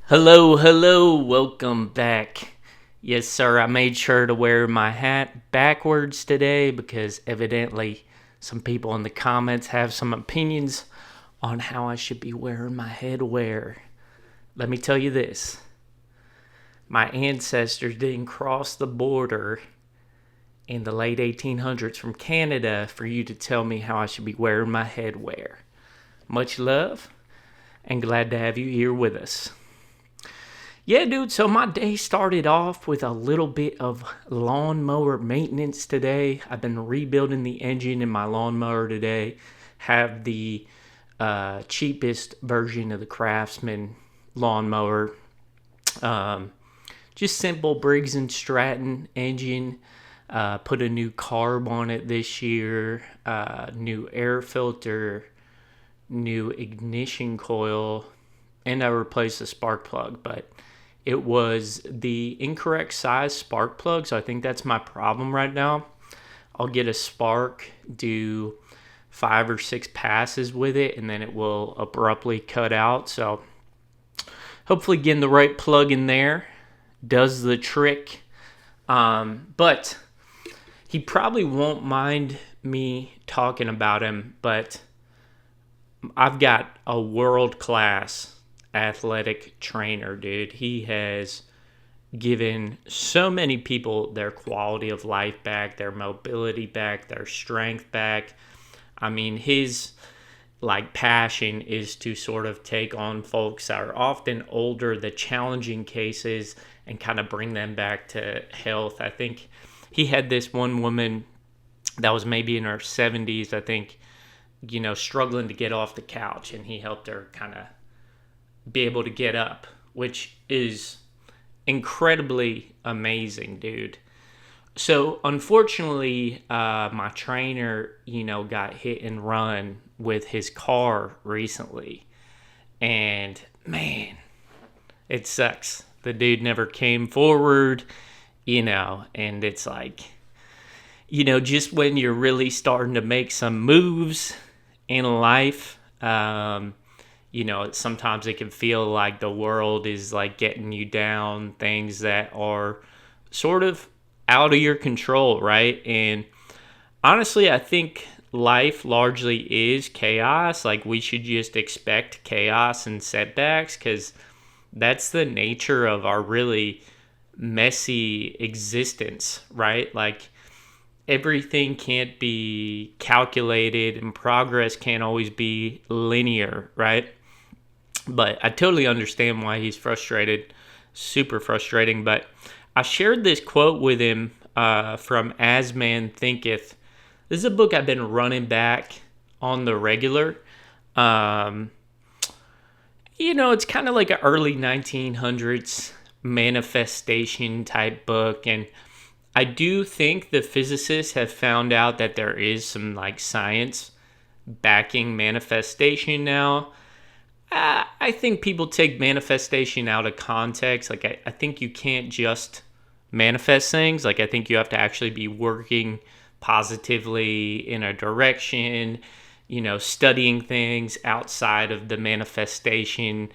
Hello, welcome back. Yes, sir, I made sure to wear my hat backwards today because evidently some people in the comments have some opinions on how I should be wearing my headwear. Let me tell you this, my ancestors didn't cross the border in the late 1800s from Canada for you to tell me how I should be wearing my headwear. Much love, and glad to have you here with us. Yeah, dude, so my day started off with a little bit of lawnmower maintenance today. I've been rebuilding the engine in my lawnmower today. Have the cheapest version of the Craftsman lawnmower. Um, just simple Briggs and Stratton engine. Put a new carb on it this year. New air filter. New ignition coil. And I replaced the spark plug, but it was the incorrect size spark plug, so I think that's my problem right now. I'll get a spark, do 5 or 6 passes with it, and then it will abruptly cut out. So hopefully getting the right plug in there does the trick. But he probably won't mind me talking about him, but I've got a world-class athletic trainer, dude. He has given so many people their quality of life back, their mobility back, their strength back. I mean, his passion is to sort of take on folks that are often older, the challenging cases, and kind of bring them back to health. I think he had this one woman that was maybe in her 70s, I think, struggling to get off the couch, and he helped her kind of be able to get up, which is incredibly amazing, dude. So unfortunately, my trainer, got hit and run with his car recently, and man, it sucks. The dude never came forward, and it's like, just when you're really starting to make some moves in life, sometimes it can feel like the world is like getting you down, things that are sort of out of your control, right? And honestly, I think life largely is chaos. Like, we should just expect chaos and setbacks because that's the nature of our really messy existence, right? Like, everything can't be calculated and progress can't always be linear, right? But I totally understand why he's frustrated. Super frustrating. But I shared this quote with him from As Man Thinketh. This is a book I've been running back on the regular. It's kind of like an early 1900s manifestation type book. And I do think the physicists have found out that there is some science backing manifestation now. I think people take manifestation out of context. I think you can't just manifest things. I think you have to actually be working positively in a direction, studying things outside of the manifestation,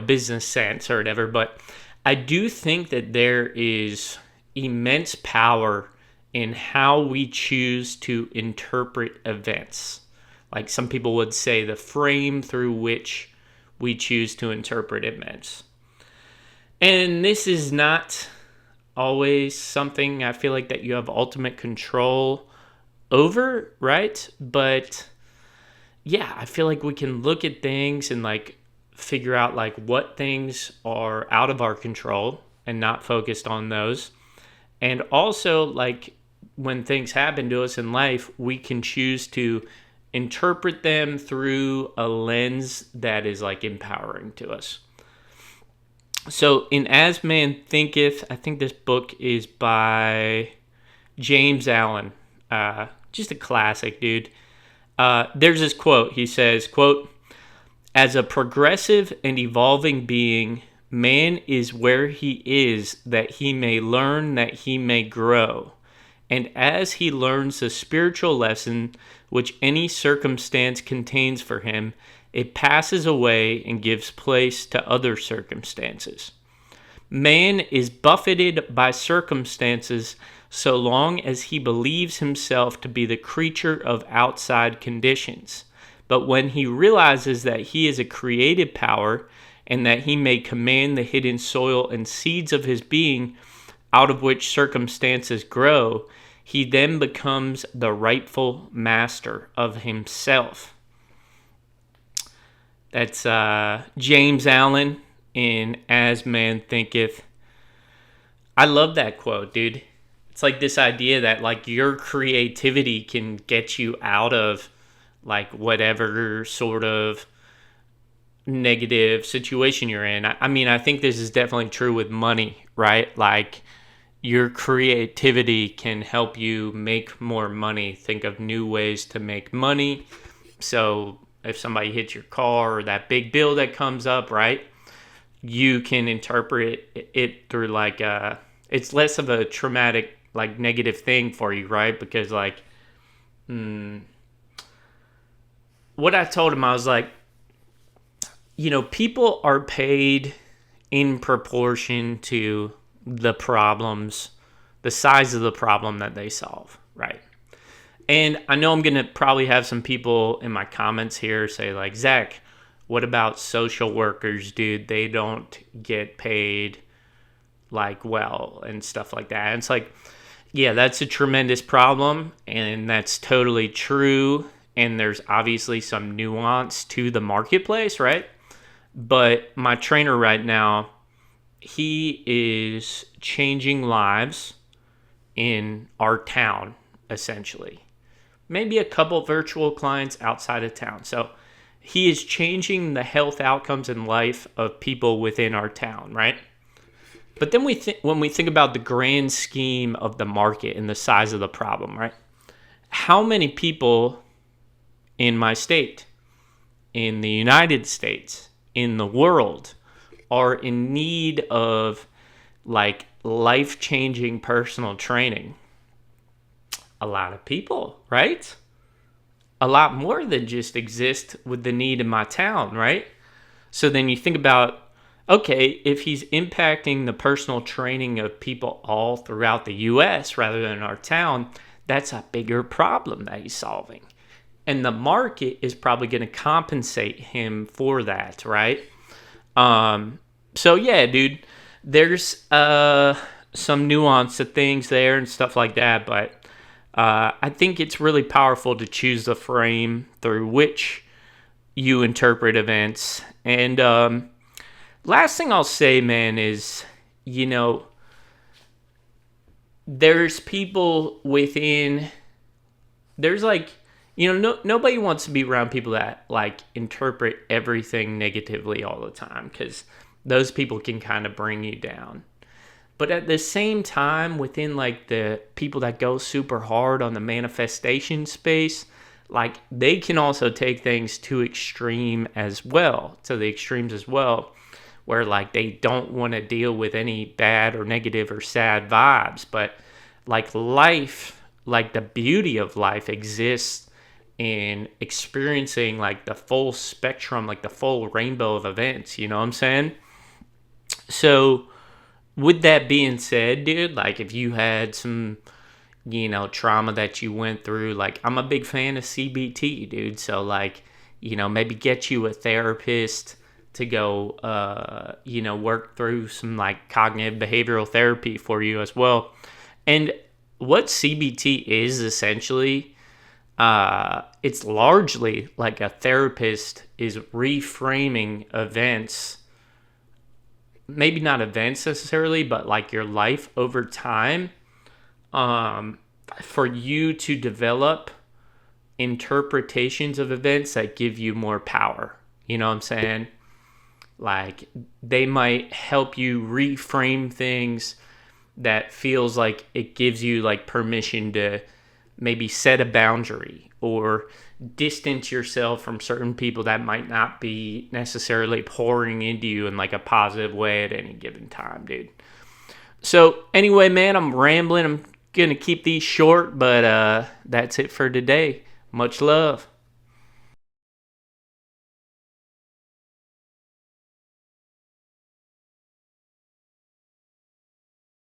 business sense or whatever. But I do think that there is immense power in how we choose to interpret events. Like some people would say, the frame through which we choose to interpret events. And this is not always something I feel like that you have ultimate control over, right? But yeah, I feel like we can look at things and figure out what things are out of our control and not focused on those. And also when things happen to us in life, we can choose to interpret them through a lens that is empowering to us. So in As Man Thinketh, I think this book is by James Allen. Just a classic, dude. There's this quote. He says, quote, "As a progressive and evolving being, man is where he is that he may learn, that he may grow. And as he learns the spiritual lesson which any circumstance contains for him, it passes away and gives place to other circumstances. Man is buffeted by circumstances so long as he believes himself to be the creature of outside conditions. But when he realizes that he is a creative power and that he may command the hidden soil and seeds of his being, out of which circumstances grow, he then becomes the rightful master of himself. That's James Allen in As Man Thinketh. I love that quote, dude. It's like this idea that like your creativity can get you out of like whatever sort of negative situation you're in. I mean, I think this is definitely true with money, right? Like your creativity can help you make more money. Think of new ways to make money. So if somebody hits your car or that big bill that comes up, right? You can interpret it through like it's less of a traumatic, like negative thing for you, right? Because like, what I told him, I was like, you know, people are paid in proportion to the problems, the size of the problem that they solve, right? And I know I'm going to probably have some people in my comments here say like, Zach, what about social workers, dude? They don't get paid like well and stuff like that. And it's like, yeah, that's a tremendous problem, and that's totally true. And there's obviously some nuance to the marketplace, right? But my trainer right now, he is changing lives in our town, essentially. Maybe a couple virtual clients outside of town. So he is changing the health outcomes in life of people within our town, right? But then when we think about the grand scheme of the market and the size of the problem, right? How many people in my state, in the United States, in the world, are in need of like life-changing personal training? A lot of people, right? A lot more than just exist with the need in my town, right? So then you think about, okay, if he's impacting the personal training of people all throughout the U.S. rather than our town, that's a bigger problem that he's solving. And the market is probably going to compensate him for that, right? So yeah, dude, there's some nuance to things there and stuff like that, but I think it's really powerful to choose the frame through which you interpret events. And last thing I'll say, man, is, you know, there's people within, there's like, you know, nobody wants to be around people that like interpret everything negatively all the time, because those people can kind of bring you down. But at the same time, within like the people that go super hard on the manifestation space, like they can also take things to the extremes as well, where like they don't want to deal with any bad or negative or sad vibes. But like life, like the beauty of life exists in experiencing like the full spectrum, like the full rainbow of events, you know what I'm saying? So with that being said, dude, like if you had some, you know, trauma that you went through, like I'm a big fan of CBT, dude. So like, you know, maybe get you a therapist to go, you know, work through some like cognitive behavioral therapy for you as well. And what CBT is essentially, it's largely like a therapist is reframing events, maybe not events necessarily, but like your life over time, for you to develop interpretations of events that give you more power. You know what I'm saying? Like they might help you reframe things that feels like it gives you like permission to maybe set a boundary or distance yourself from certain people that might not be necessarily pouring into you in like a positive way at any given time, dude. So anyway, man, I'm rambling. I'm going to keep these short, but that's it for today. Much love.